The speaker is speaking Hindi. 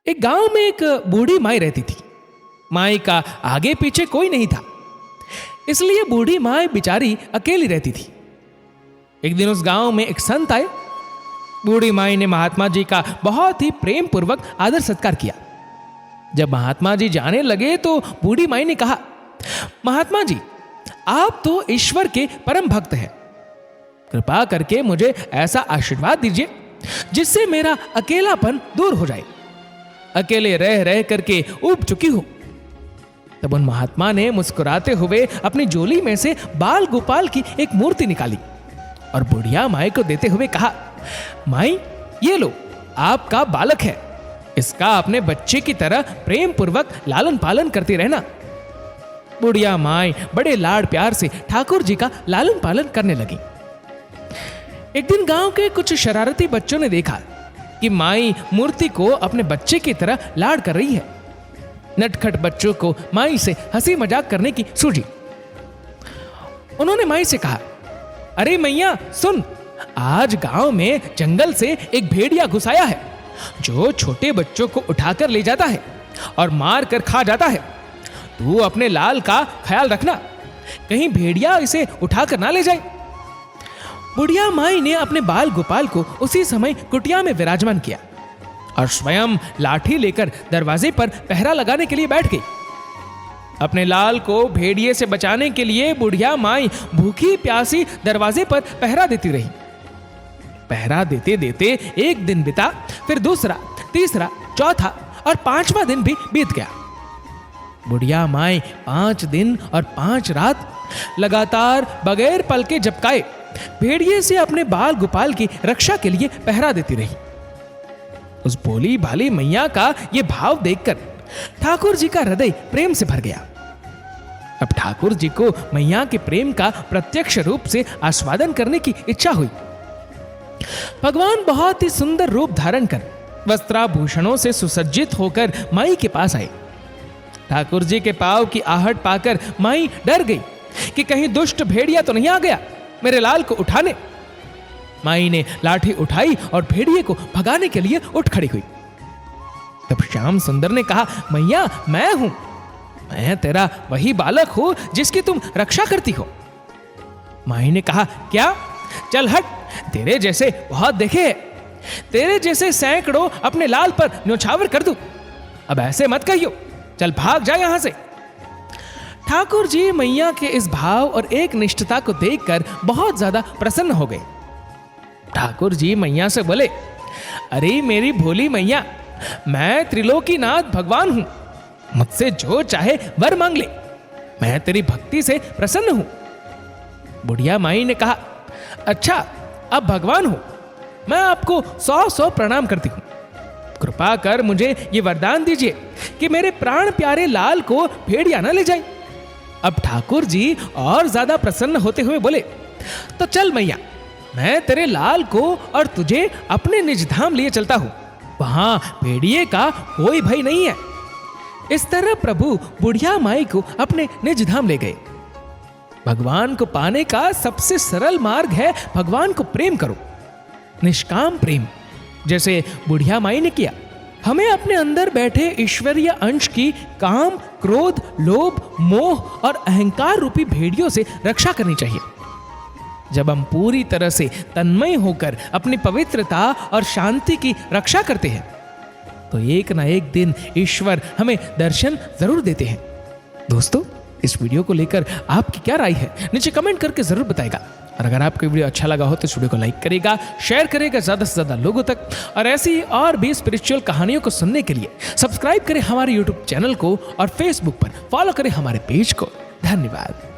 एक गांव में एक बूढ़ी माई रहती थी। माई का आगे पीछे कोई नहीं था, इसलिए बूढ़ी माई बेचारी अकेली रहती थी। एक दिन उस गांव में एक संत आए। बूढ़ी माई ने महात्मा जी का बहुत ही प्रेम पूर्वक आदर सत्कार किया। जब महात्मा जी जाने लगे तो बूढ़ी माई ने कहा, महात्मा जी, आप तो ईश्वर के परम भक्त हैं। कृपा करके मुझे ऐसा आशीर्वाद दीजिए जिससे मेरा अकेलापन दूर हो जाए। अकेले रह रह करके ऊब चुकी हूं। तब उन महात्मा ने मुस्कुराते हुए अपनी झोली में से बाल गोपाल की एक मूर्ति निकाली और बुढ़िया माई को देते हुए कहा, माई, ये लो, आपका बालक है। इसका अपने बच्चे की तरह प्रेम पूर्वक लालन पालन करती रहना। बुढ़िया माई बड़े लाड प्यार से ठाकुर जी का लालन पालन करने लगी। एक दिन गांव के कुछ शरारती बच्चों ने देखा कि माई मूर्ति को अपने बच्चे की तरह लाड कर रही है। नटखट बच्चों को माई से हंसी मजाक करने की सूझी। उन्होंने माई से कहा, अरे मैया सुन, आज गांव में जंगल से एक भेड़िया घुस आया है जो छोटे बच्चों को उठाकर ले जाता है और मार कर खा जाता है। तू अपने लाल का ख्याल रखना, कहीं भेड़िया इसे उठाकर ना ले जाए। बुढ़िया माई ने अपने बाल गोपाल को उसी समय कुटिया में विराजमान किया और स्वयं लाठी लेकर दरवाजे पर पहरा लगाने के लिए बैठ गई। अपने लाल को भेड़िए से बचाने के लिए बुढ़िया माई भूखी प्यासी दरवाजे पर पहरा देती रही। पहरा देते देते एक दिन बीता, फिर दूसरा, तीसरा, चौथा और पांचवा दिन भी बीत गया। बुढ़िया माई 5 दिन और 5 रात लगातार बगैर पल के झपकाए भेड़िए से अपने बाल गोपाल की रक्षा के लिए पहरा देती रही। उस भोली भाली मैया का यह भाव देखकर ठाकुर जी का हृदय प्रेम से भर गया। अब ठाकुर जी को मैया के प्रेम का प्रत्यक्ष रूप से आस्वादन करने की इच्छा हुई। भगवान बहुत ही सुंदर रूप धारण कर वस्त्राभूषणों से सुसज्जित होकर माई के पास आए। ठाकुर जी के पांव की आहट पाकर माई डर गई कि कहीं दुष्ट भेड़िया तो नहीं आ गया मेरे लाल को उठाने। माई ने लाठी उठाई और भेड़िए को भगाने के लिए उठ खड़ी हुई। तब श्याम सुंदर ने कहा, मैया, मैं हूं, मैं तेरा वही बालक हूं जिसकी तुम रक्षा करती हो। माई ने कहा, क्या? चल हट, तेरे जैसे बहुत देखे हैं, तेरे जैसे सैकड़ों अपने लाल पर न्योछावर कर दूं। अब ऐसे मत कहियो, चल भाग जा यहां से। ठाकुर जी मैया के इस भाव और एक निष्ठता को देखकर बहुत ज्यादा प्रसन्न हो गए। ठाकुर जी मैया से बोले, अरे मेरी भोली मैया, मैं त्रिलोकीनाथ भगवान हूं, मुझसे जो चाहे वर मांग ले, मैं तेरी भक्ति से प्रसन्न हूं। बुढ़िया माई ने कहा, अच्छा, अब भगवान हो, मैं आपको 100 प्रणाम करती हूं। कृपा कर मुझे ये वरदान दीजिए कि मेरे प्राण प्यारे लाल को भेड़िया न ले जाए। अब ठाकुर जी और ज्यादा प्रसन्न होते हुए बोले, तो चल मैया, मैं तेरे लाल को और तुझे अपने निज धाम लिए चलता हूं, वहां भेड़िए का कोई भय नहीं है। इस तरह प्रभु बुढ़िया माई को अपने निज धाम ले गए। भगवान को पाने का सबसे सरल मार्ग है भगवान को प्रेम करो, निष्काम प्रेम, जैसे बुढ़िया माई ने किया। हमें अपने अंदर बैठे ईश्वरीय अंश की काम, क्रोध, लोभ, मोह और अहंकार रूपी भेड़ियों से रक्षा करनी चाहिए। जब हम पूरी तरह से तन्मय होकर अपनी पवित्रता और शांति की रक्षा करते हैं तो एक ना एक दिन ईश्वर हमें दर्शन जरूर देते हैं। दोस्तों, इस वीडियो को लेकर आपकी क्या राय है नीचे कमेंट करके जरूर बताएगा। और अगर आपको वीडियो अच्छा लगा हो तो इस वीडियो को लाइक करेगा, शेयर करेगा ज्यादा से ज्यादा लोगों तक। और ऐसी और भी स्पिरिचुअल कहानियों को सुनने के लिए सब्सक्राइब करें हमारे यूट्यूब चैनल को और फेसबुक पर फॉलो करें हमारे पेज को। धन्यवाद।